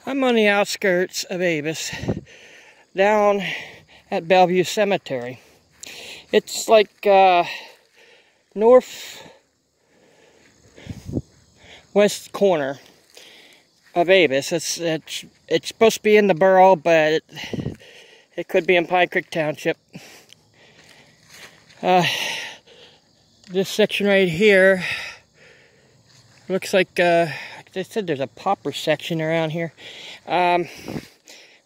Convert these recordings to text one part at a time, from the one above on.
I'm on the outskirts of Avis, down at Bellevue Cemetery. It's like northwest corner of Avis. It's supposed to be in the borough, but it could be in Pine Creek Township. This section right here looks like they said there's a pauper section around here on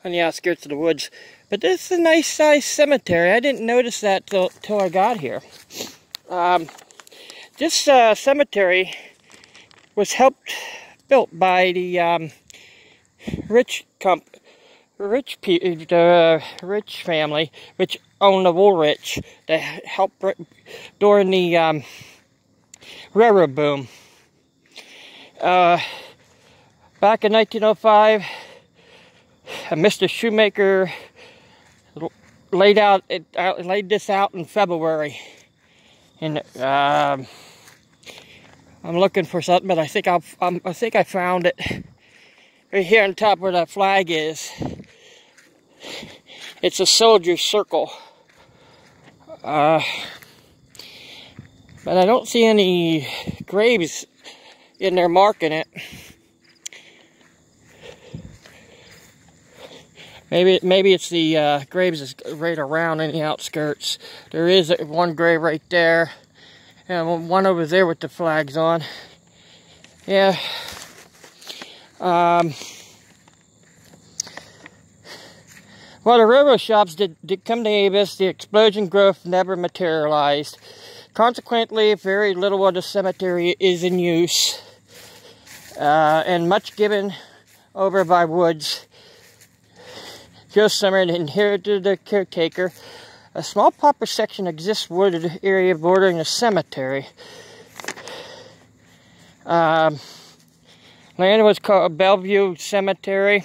the outskirts of the woods. But this is a nice sized cemetery. I didn't notice that till I got here. This cemetery was built by the rich family, which owned the Woolrich. They helped during the railroad boom. Back in 1905, Mr. Shoemaker laid this out in February, and I'm looking for something, but I think I found it right here on top where that flag is. It's a soldier's circle, but I don't see any graves in there marking it. Maybe it's the graves is right around in the outskirts. There is one grave right there, and one over there with the flags on. Yeah. Well, the railroad shops did come to Avis. The explosion growth never materialized. Consequently, very little of the cemetery is in use, and much given over by Woods. Joe Summer inherited the caretaker. A small pauper section exists wooded area bordering the cemetery. Land was called Bellevue Cemetery.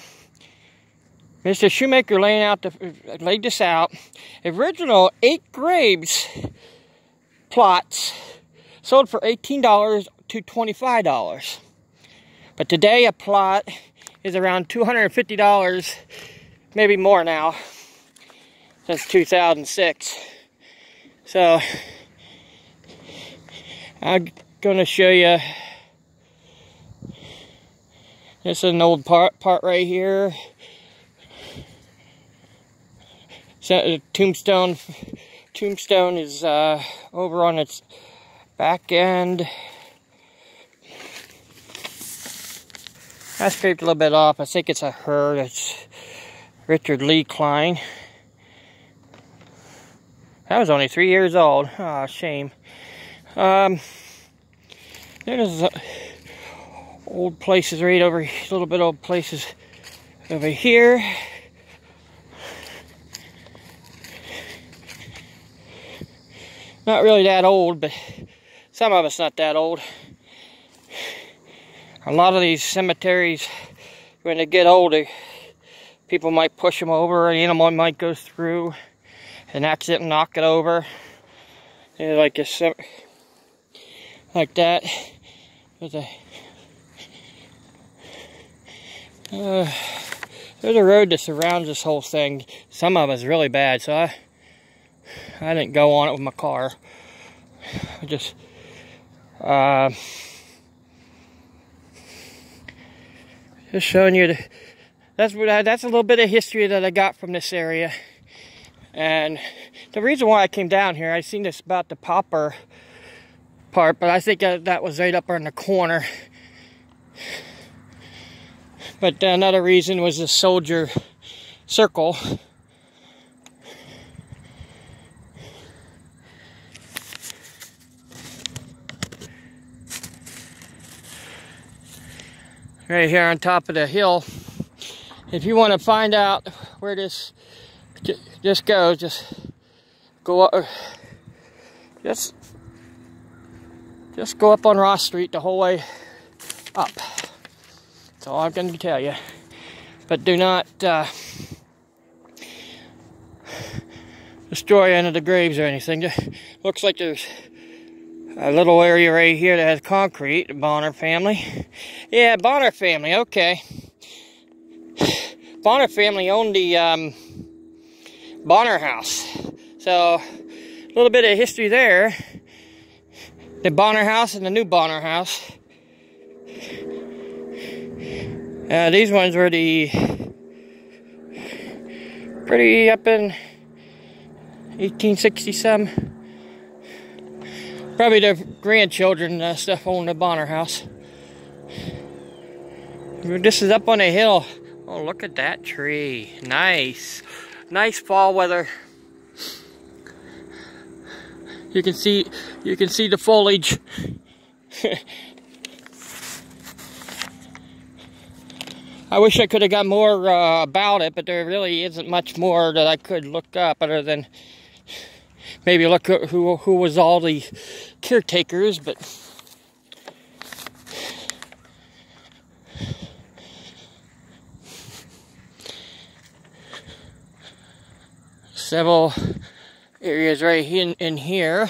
Mr. Shoemaker laid this out. Original 8 graves plots sold for $18 to $25. But today a plot is around $250. Maybe more now, since 2006. So, I'm going to show you. This is an old part right here. So, tombstone is over on its back end. I scraped a little bit off. I think it's a herd. It's Richard Lee Klein. That was only 3 years old. Ah, shame. There's old places right over here. A little bit old places over here. Not really that old, but some of it's not that old. A lot of these cemeteries, when they get older, people might push them over, an animal might go through, an accident and knock it over. Like that. There's a road that surrounds this whole thing. Some of it's really bad, so I didn't go on it with my car. I just showing you that's a little bit of history that I got from this area. And the reason why I came down here, I seen this about the pauper part, but I think that was right up in the corner. But another reason was the soldier circle. Right here on top of the hill. If you want to find out where this goes, just go up, just go up on Ross Street the whole way up. That's all I'm going to tell you. But do not destroy any of the graves or anything. Looks like there's a little area right here that has concrete. The Bonner family. Yeah, Bonner family, okay. Bonner family owned the Bonner house. So, a little bit of history there. The Bonner house and the new Bonner house. These ones were the pretty up in 1867. Probably the grandchildren stuff owned the Bonner house. This is up on a hill. Oh, look at that tree. Nice. Nice fall weather. You can see the foliage. I wish I could have got more about it, but there really isn't much more that I could look up other than maybe look at who was all the caretakers, but several areas right in here.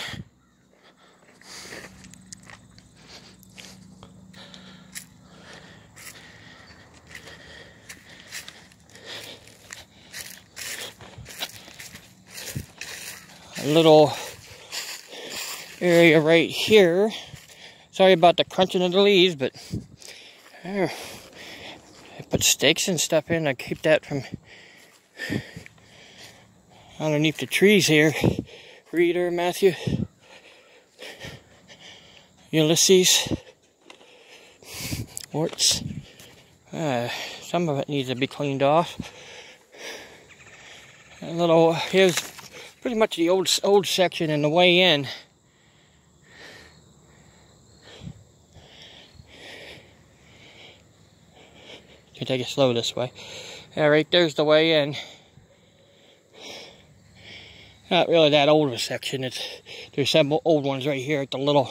A little area right here. Sorry about the crunching of the leaves, but I put stakes and stuff in to keep that from underneath the trees here. Reader, Matthew, Ulysses, warts. Some of it needs to be cleaned off. A little, here's pretty much the old section in the way in. Can take it slow this way. Yeah, right there's the way in. Not really that old of a section. There's several old ones right here at the little.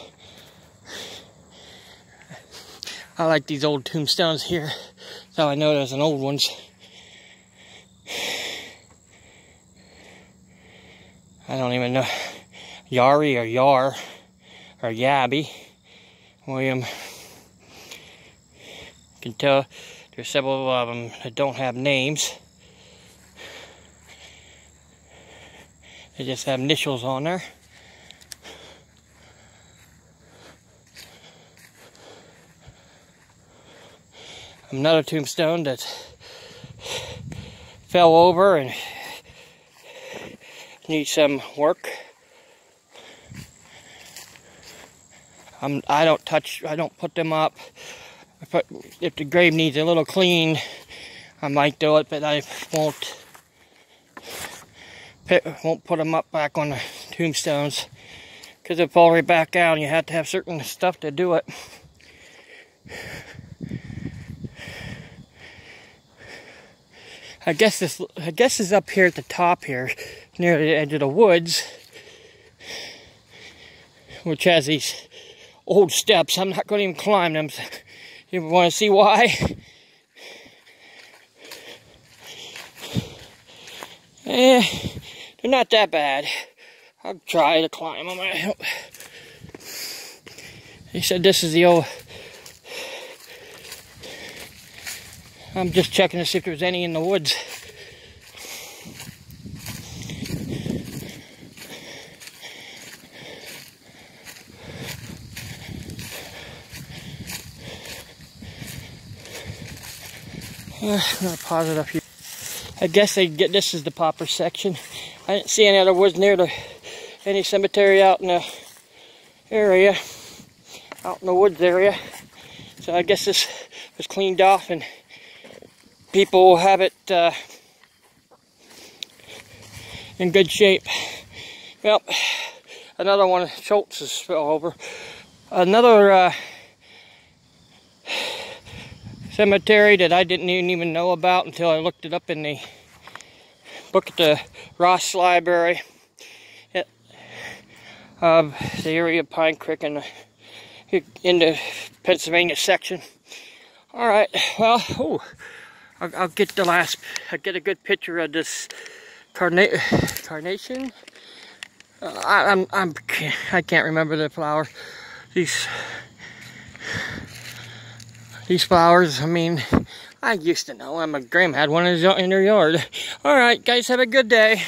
I like these old tombstones here. That's how I know there's an old ones. I don't even know. Yari or Yar or Yabby. William. You can tell there's several of them that don't have names. They just have initials on there. Another tombstone that fell over and needs some work. I don't put them up. If the grave needs a little clean, I might do it, but I won't put them up back on the tombstones because they fall right back out and you have to have certain stuff to do it. I guess is up here at the top here, near the edge of the woods, which has these old steps. I'm not going to even climb them. You want to see why? They're not that bad. I'll try to climb them. He said this is the old. I'm just checking to see if there's any in the woods. I'm gonna pause it up here. I guess this is the pauper section. I didn't see any other woods near any cemetery out in the area, out in the woods area. So I guess this was cleaned off and people will have it in good shape. Well, another one of Schultz's fell over. Another cemetery that I didn't even know about until I looked it up in the book at the Ross Library of the area of Pine Creek in the Pennsylvania section. All right, well, I'll get the last. I'll get a good picture of this carnation. I can't remember the flower. These flowers. I mean, I used to know. My grandma had one in her yard. All right, guys, have a good day.